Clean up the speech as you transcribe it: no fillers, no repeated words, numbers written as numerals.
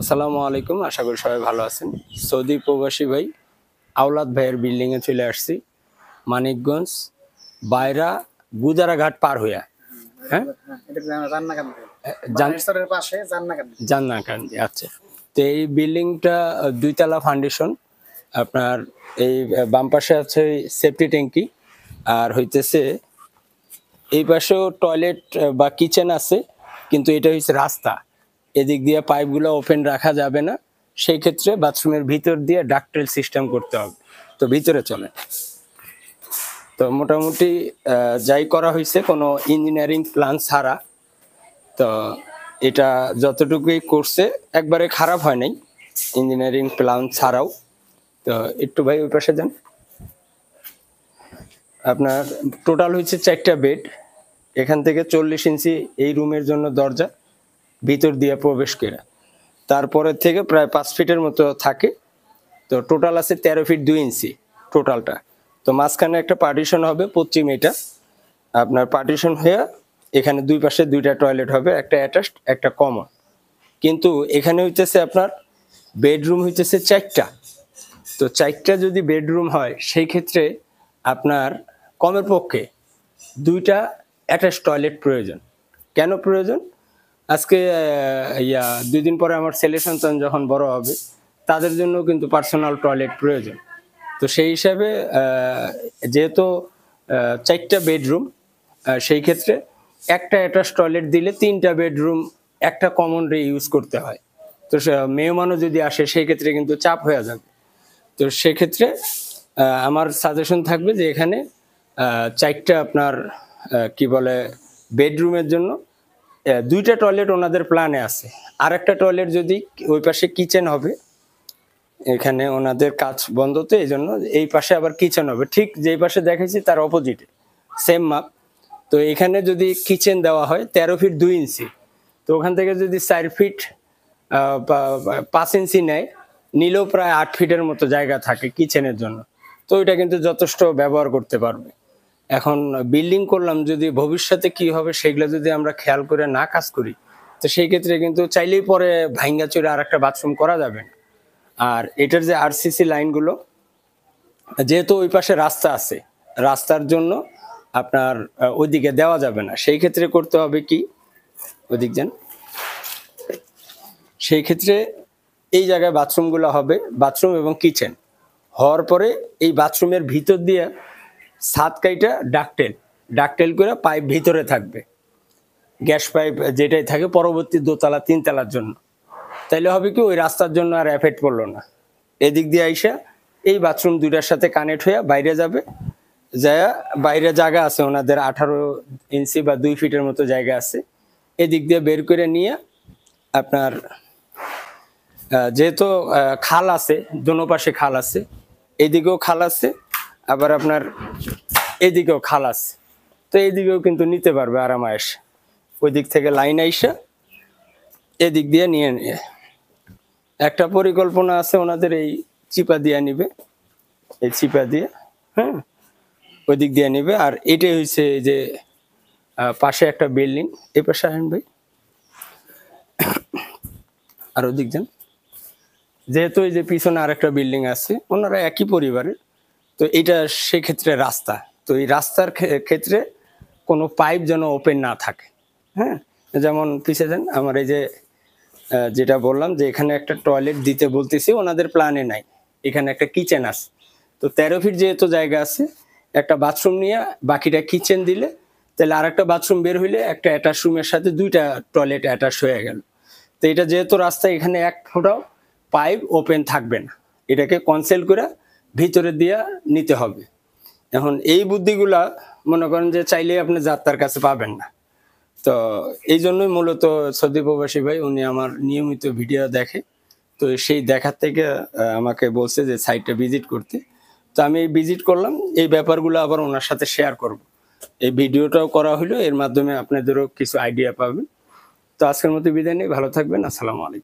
আসসালামু আলাইকুম, আশা করি সবাই ভালো আছেন। সৌদি প্রবাসী ভাই আওলাদ ভাইয়ের বিল্ডিংয়ে চলে আসছি, মানিকগঞ্জ বাইরা গুজারাঘাট পার হইয়া। হ্যাঁ, জান্নাকান্দি। আচ্ছা, তো এই বিল্ডিংটা দুইতলা ফাউন্ডেশন। আপনার এই বাম পাশে আছে সেফটি ট্যাঙ্কি, আর হইতেছে এই পাশেও টয়লেট বা কিচেন আছে, কিন্তু এটা হচ্ছে রাস্তা। এদিক দিয়ে পাইপগুলো ওপেন রাখা যাবে না, সেই ক্ষেত্রে বাথরুমের ভিতর দিয়ে ডাক্টেল সিস্টেম করতে হবে। তো ভিতরে চলে, তো মোটামুটি যাই করা হয়েছে কোনো ইঞ্জিনিয়ারিং প্ল্যান ছাড়া। তো এটা যতটুকুই করছে একবারে খারাপ হয় নাই, ইঞ্জিনিয়ারিং প্ল্যান ছাড়াও। তো একটু ভাই ওই পাশে যান। আপনার টোটাল হচ্ছে 4টা বেড। এখান থেকে 40 ইঞ্চি এই রুমের জন্য দরজা, ভিতর দিয়ে প্রবেশ করে তারপরের থেকে প্রায় 5 ফিটের মতো থাকে। তো টোটাল আছে 13 ফিট 2 ইঞ্চি টোটালটা। তো মাঝখানে একটা পার্টিশন হবে, পশ্চিম এটা আপনার পার্টিশন হয়ে এখানে দুই পাশে দুইটা টয়লেট হবে, একটা অ্যাটাচড একটা কমন। কিন্তু এখানে হইতেছে আপনার বেডরুম হইতেছে 4টা। তো 4টা যদি বেডরুম হয় সেই ক্ষেত্রে আপনার কমের পক্ষে 2টা অ্যাটাচ টয়লেট প্রয়োজন। কেন প্রয়োজন? আজকে 2 দিন পরে আমার ছেলে সন্তান যখন বড় হবে তাদের জন্য কিন্তু পার্সোনাল টয়লেট প্রয়োজন। তো সেই হিসাবে যেহেতু 4টা বেডরুম, সেই ক্ষেত্রে একটা অ্যাটাচ টয়লেট দিলে 3টা বেডরুম একটা কমন রে ইউজ করতে হয়। তো মেহমানও যদি আসে সেই ক্ষেত্রে কিন্তু চাপ হয়ে যাবে। তো সেক্ষেত্রে আমার সাজেশন থাকবে যে এখানে 4টা আপনার কি বলে বেডরুমের জন্য 2টা টয়লেট ওনাদের প্ল্যানে আছে। আর একটা টয়লেট যদি ওই পাশে কিচেন হবে, এখানে ওনাদের কাজ বন্ধ, তো এই জন্য এই পাশে আবার কিচেন হবে, ঠিক যেই পাশে দেখেছি তার অপোজিটে সেম মাপ। তো এখানে যদি কিচেন দেওয়া হয় 13 ফিট 2 ইঞ্চি, তো ওখান থেকে যদি 4 ফিট 5 ইঞ্চি নেয়, নিলেও প্রায় 8 ফিটের মতো জায়গা থাকে কিচেনের জন্য। তো ওইটা কিন্তু যথেষ্ট ব্যবহার করতে পারবে। এখন বিল্ডিং করলাম, যদি ভবিষ্যতে কি হবে সেগুলো যদি আমরা খেয়াল করে না কাজ করি, তো সেই ক্ষেত্রে কিন্তু চাইলেই পরে ভাঙ্গা চুরে আর একটা বাথরুম করা যাবে না। আর এটার যে আরসিসি লাইনগুলো, যেহেতু ওই পাশে রাস্তা আছে, রাস্তার জন্য আপনার ওইদিকে দেওয়া যাবে না। সেই ক্ষেত্রে করতে হবে কি, ওইদিক যান, সেই ক্ষেত্রে এই জায়গায় বাথরুমগুলো হবে, বাথরুম এবং কিচেন হওয়ার পরে এই বাথরুমের ভিতর দিয়ে ছাদ কাইটা ডাকটেল করে পাইপ ভিতরে থাকবে, গ্যাস পাইপ যেটাই থাকে পরবর্তী দোতলা 3তলার জন্য। তাইলে হবে কি, ওই রাস্তার জন্য আর এফেক্ট পড়লো না। এদিক দিয়ে আইসা এই বাথরুম দুইটার সাথে কানেক্ট হয়ে বাইরে যাবে, যায় বাইরে জায়গা আছে ওনাদের 18 ইঞ্চি বা 2 ফিটের মতো জায়গা আছে। এদিক দিয়ে বের করে নিয়ে আপনার যেহেতু খাল আছে, দোনো পাশে খাল আছে, এদিকেও খাল আছে, আবার আপনার এদিকেও খাল আছে, তো এইদিকেও কিন্তু নিতে পারবে আরামায়েশ। ওই দিক থেকে লাইন আইসা এদিক দিয়ে নিয়ে নিয়ে একটা পরিকল্পনা আছে ওনাদের, এই চিপা দিয়ে নিবে, এই চিপা দিয়ে, হ্যাঁ, ওই দিক দিয়ে নিবে। আর এটাই হচ্ছে যে পাশে একটা বিল্ডিং, এই পাশে আসেন ভাই, আর ওদিক যান। যেহেতু এই যে পিছনে আর একটা বিল্ডিং আছে, ওনারা একই পরিবারের। তো এটা সেক্ষেত্রে রাস্তা, তো এই রাস্তার ক্ষেত্রে কোনো পাইপ যেন ওপেন না থাকে। হ্যাঁ, যেমন পিছিয়ে যান, আমার এই যে যেটা বললাম যে এখানে একটা টয়লেট দিতে বলতেছি, ওনাদের প্ল্যানে নাই। এখানে একটা কিচেন আছে, তো 13 ফিট যেহেতু জায়গা আছে, একটা বাথরুম নিয়ে বাকিটা কিচেন দিলে তাহলে আর একটা বাথরুম বের হইলে একটা অ্যাটাচ রুমের সাথে 2টা টয়লেট অ্যাটাচ হয়ে গেল। তো এটা যেহেতু রাস্তা, এখানে এক ফোঁটাও পাইপ ওপেন থাকবে না, এটাকে কনসেল করে ভিতরে দিয়ে নিতে হবে। এখন এই বুদ্ধিগুলা মনে করেন যে চাইলেই আপনি যাত্রার কাছে পাবেন না। তো এই জন্যই মূলত সৌদি প্রবাসী ভাই উনি আমার নিয়মিত ভিডিও দেখে, তো সেই দেখার থেকে আমাকে বলছে যে সাইটটা ভিজিট করতে। তো আমি ভিজিট করলাম, এই ব্যাপারগুলো আবার ওনার সাথে শেয়ার করব। এই ভিডিওটাও করা হলো, এর মাধ্যমে আপনাদেরও কিছু আইডিয়া পাবেন। তো আজকের মতো বিদায় নিই, ভালো থাকবেন, আসসালামু আলাইকুম।